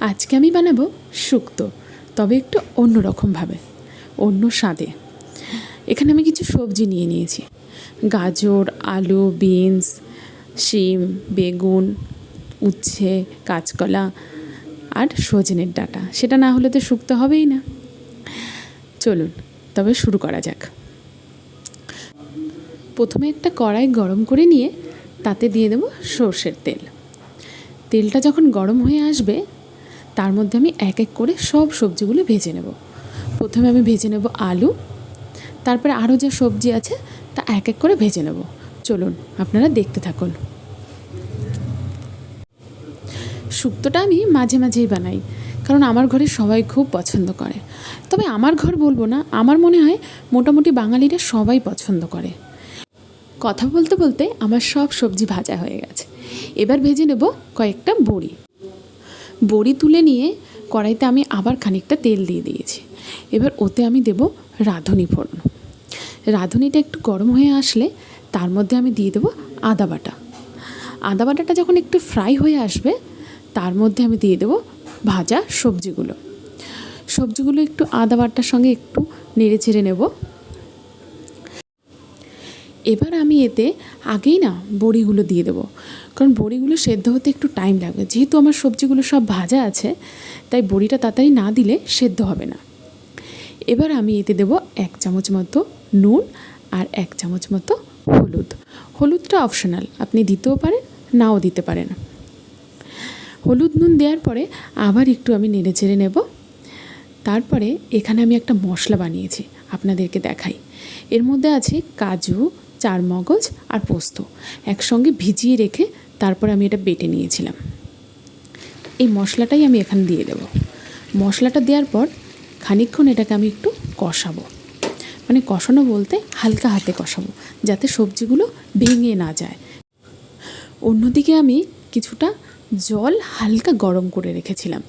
আজকে আমি বানাবো শুক্তো, তবে একটু অন্য রকমভাবে, অন্য স্বাদে। এখানে আমি কিছু সবজি নিয়ে নিয়েছি: গাজর, আলু, বিনস, শিম, বেগুন, উচ্ছে, কাঁচকলা আর সজনের ডাঁটা। সেটা না হলে তো শুক্তো হবেই না। চলুন তবে শুরু করা যাক। প্রথমে একটা কড়াই গরম করে নিয়ে তাতে দিয়ে দেবো সর্ষের তেল। তেলটা যখন গরম হয়ে আসবে তার মধ্যে আমি এক এক করে সব সবজিগুলো ভেজে নেব। প্রথমে আমি ভেজে নেব আলু, তারপরে আরও যা সবজি আছে তা এক এক করে ভেজে নেব। চলুন আপনারা দেখতে থাকুন। শুক্তোটা আমি মাঝে মাঝেই বানাই, কারণ আমার ঘরে সবাই খুব পছন্দ করে। তবে আমার ঘর বলবো না, আমার মনে হয় মোটামুটি বাঙালিরা সবাই পছন্দ করে। কথা বলতে বলতে আমার সব সবজি ভাজা হয়ে গেছে। এবার ভেজে নেব কয়েকটা বড়ি। বড়ি তুলে নিয়ে কড়াইতে আমি আবার খানিকটা তেল দিয়ে দিয়েছি। এবার ওতে আমি দেব রাঁধুনি ফোড়ন। রাঁধুনিটা একটু গরম হয়ে আসলে তার মধ্যে আমি দিয়ে দেবো আদা বাটা। আদা বাটাটা যখন একটু ফ্রাই হয়ে আসবে তার মধ্যে আমি দিয়ে দেবো ভাজা সবজিগুলো। সবজিগুলো একটু আদা বাটার সঙ্গে একটু নেড়ে চেড়ে নেব। এবার আমি এতে আগেই না বড়িগুলো দিয়ে দেবো, কারণ বড়িগুলো সেদ্ধ হতে একটু টাইম লাগবে। যেহেতু আমার সবজিগুলো সব ভাজা আছে, তাই বড়িটা তাড়াতাড়ি না দিলে সেদ্ধ হবে না। এবার আমি এতে দেবো 1 চামচ মতো নুন আর 1 চামচ মতো হলুদ। হলুদটা অপশনাল, আপনি দিতেও পারেন, নাও দিতে পারেন। হলুদ নুন দেওয়ার পরে আবার একটু আমি নেড়ে চেড়ে নেব। তারপরে এখানে আমি একটা মশলা বানিয়েছি, আপনাদেরকে দেখাই। এর মধ্যে আছে কাজু, চারমগজ আর পোস্ত একসঙ্গে ভিজিয়ে রেখে তারপরে আমি এটা বেটে নিয়েছিলাম। এই মশলাটাই আমি এখানে দিয়ে দেব। মশলাটা দেওয়ার পর খানিকক্ষণ এটাকে আমি একটু কষাবো, মানে কষানো বলতে হালকা হাতে কষাবো, যাতে সবজিগুলো ভেঙে না যায়। অন্যদিকে আমি কিছুটা জল হালকা গরম করে রেখেছিলাম।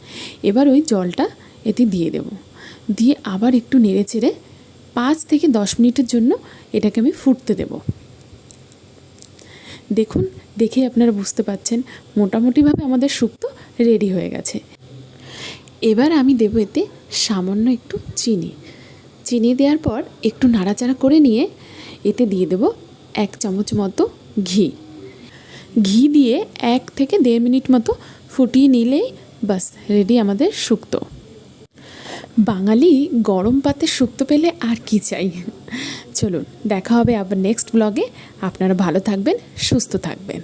এবার ওই জলটা এতে দিয়ে দেব। দিয়ে আবার একটু নেড়ে চেড়ে 5 থেকে 10 মিনিটের জন্য এটাকে আমি ফুটতে দেব। দেখুন, দেখে আপনারা বুঝতে পারছেন মোটামুটিভাবে আমাদের শুক্তো রেডি হয়ে গেছে। এবার আমি দেব এতে সামান্য একটু চিনি। চিনি দেওয়ার পর একটু নাড়াচাড়া করে নিয়ে এতে দিয়ে দেব 1 চামচ মতো ঘি। ঘি দিয়ে 1 থেকে 1.5 মিনিট মতো ফুটিয়ে নিলেই বাস রেডি আমাদের শুক্তো। বাঙালি গরম পাতে শুক্তো পেলে আর কি চাই। চলুন দেখা হবে আবার নেক্সট ব্লগে। আপনারা ভালো থাকবেন, সুস্থ থাকবেন।